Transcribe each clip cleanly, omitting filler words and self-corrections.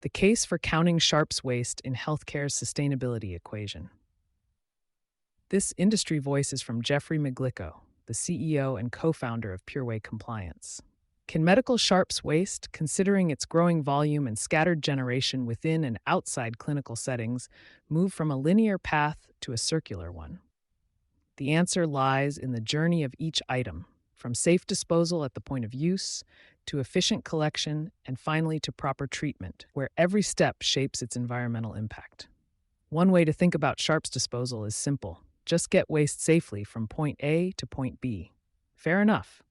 The case for counting sharps waste in healthcare's sustainability equation. This industry voice is from Jeffrey McGlicko, the CEO and co-founder of PureWay Compliance. Can medical sharps waste, considering its growing volume and scattered generation within and outside clinical settings, move from a linear path to a circular one? The answer lies in the journey of each item, from safe disposal at the point of use, to efficient collection, and finally to proper treatment, where every step shapes its environmental impact. One way to think about sharps disposal is simple. Just get waste safely from point A to point B. Fair enough.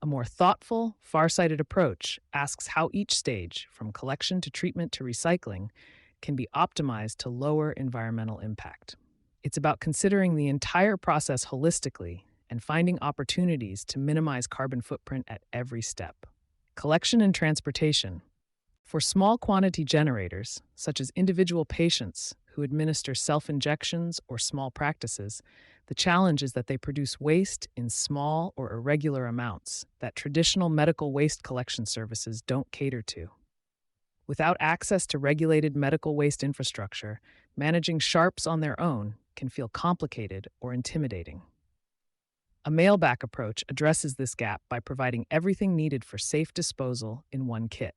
A more thoughtful, far-sighted approach asks how each stage, from collection to treatment to recycling, can be optimized to lower environmental impact. It's about considering the entire process holistically and finding opportunities to minimize carbon footprint at every step. Collection and transportation. For small quantity generators, such as individual patients who administer self-injections or small practices, the challenge is that they produce waste in small or irregular amounts that traditional medical waste collection services don't cater to. Without access to regulated medical waste infrastructure, managing sharps on their own can feel complicated or intimidating. A mail-back approach addresses this gap by providing everything needed for safe disposal in one kit: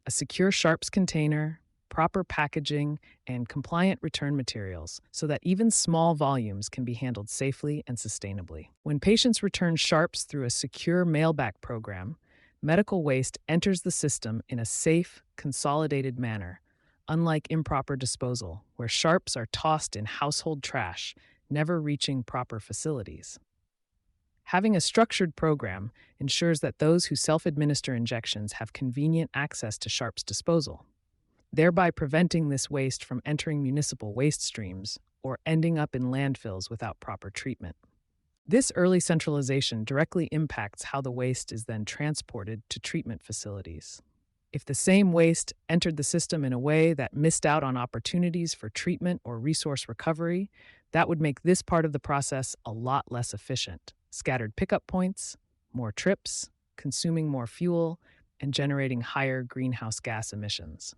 a secure sharps container, proper packaging, and compliant return materials so that even small volumes can be handled safely and sustainably. When patients return sharps through a secure mail-back program, medical waste enters the system in a safe, consolidated manner, unlike improper disposal, where sharps are tossed in household trash, never reaching proper facilities. Having a structured program ensures that those who self-administer injections have convenient access to sharps disposal, thereby preventing this waste from entering municipal waste streams or ending up in landfills without proper treatment. This early centralization directly impacts how the waste is then transported to treatment facilities. If the same waste entered the system in a way that missed out on opportunities for treatment or resource recovery, that would make this part of the process a lot less efficient. Scattered pickup points, more trips, consuming more fuel, and generating higher greenhouse gas emissions.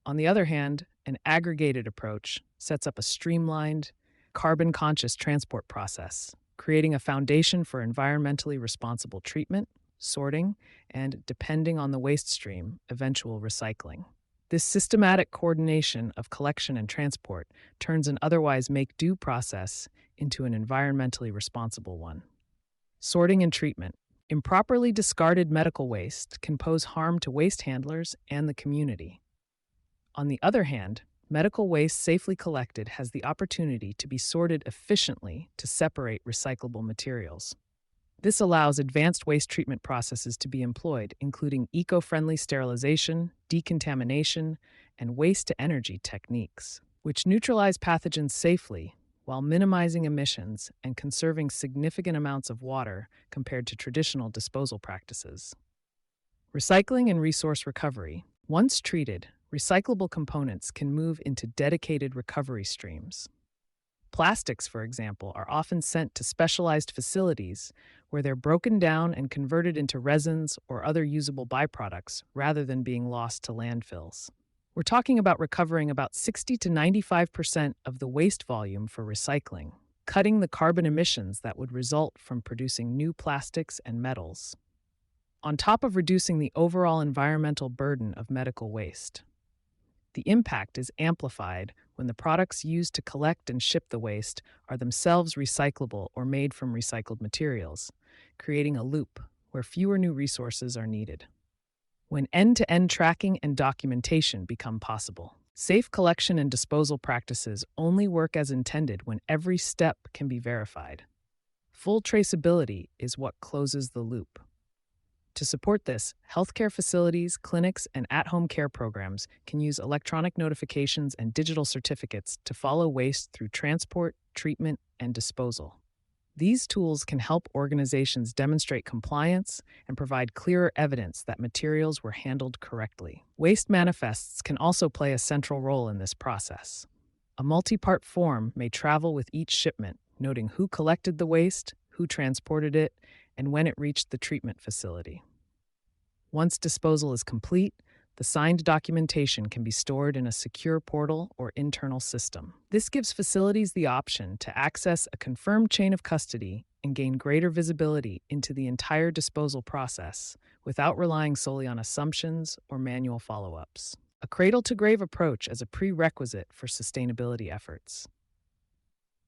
On the other hand, an aggregated approach sets up a streamlined, carbon-conscious transport process, creating a foundation for environmentally responsible treatment, sorting, and, depending on the waste stream, eventual recycling. This systematic coordination of collection and transport turns an otherwise make-do process into an environmentally responsible one. Sorting and treatment. Improperly discarded medical waste can pose harm to waste handlers and the community. On the other hand, medical waste safely collected has the opportunity to be sorted efficiently to separate recyclable materials. This allows advanced waste treatment processes to be employed, including eco-friendly sterilization, decontamination, and waste-to-energy techniques, which neutralize pathogens safely while minimizing emissions and conserving significant amounts of water compared to traditional disposal practices. Recycling and resource recovery. Once treated, recyclable components can move into dedicated recovery streams. Plastics, for example, are often sent to specialized facilities where they're broken down and converted into resins or other usable byproducts rather than being lost to landfills. We're talking about recovering about 60 to 95% of the waste volume for recycling, cutting the carbon emissions that would result from producing new plastics and metals, on top of reducing the overall environmental burden of medical waste. The impact is amplified when the products used to collect and ship the waste are themselves recyclable or made from recycled materials, creating a loop where fewer new resources are needed. When end-to-end tracking and documentation become possible, safe collection and disposal practices only work as intended when every step can be verified. Full traceability is what closes the loop. To support this, healthcare facilities, clinics, and at-home care programs can use electronic notifications and digital certificates to follow waste through transport, treatment, and disposal. These tools can help organizations demonstrate compliance and provide clearer evidence that materials were handled correctly. Waste manifests can also play a central role in this process. A multi-part form may travel with each shipment, noting who collected the waste, who transported it, and when it reached the treatment facility. Once disposal is complete, The signed documentation can be stored in a secure portal or internal system. This gives facilities the option to access a confirmed chain of custody and gain greater visibility into the entire disposal process without relying solely on assumptions or manual follow-ups. A cradle-to-grave approach as a prerequisite for sustainability efforts.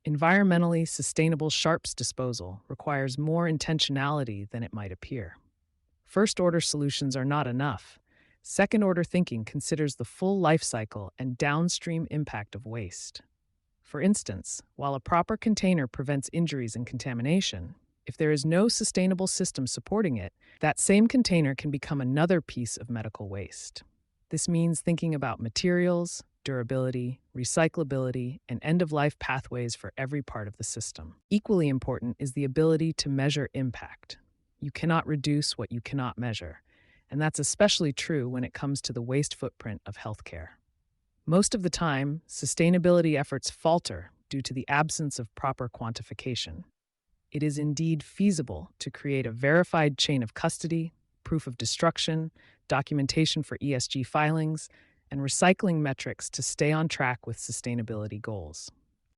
Environmentally sustainable sharps disposal requires more intentionality than it might appear. First-order solutions are not enough. Second-order thinking considers the full life cycle and downstream impact of waste. For instance, while a proper container prevents injuries and contamination, if there is no sustainable system supporting it, that same container can become another piece of medical waste. This means thinking about materials, durability, recyclability, and end-of-life pathways for every part of the system. Equally important is the ability to measure impact. You cannot reduce what you cannot measure, and that's especially true when it comes to the waste footprint of healthcare. Most of the time, sustainability efforts falter due to the absence of proper quantification. It is indeed feasible to create a verified chain of custody, proof of destruction, documentation for ESG filings, and recycling metrics to stay on track with sustainability goals.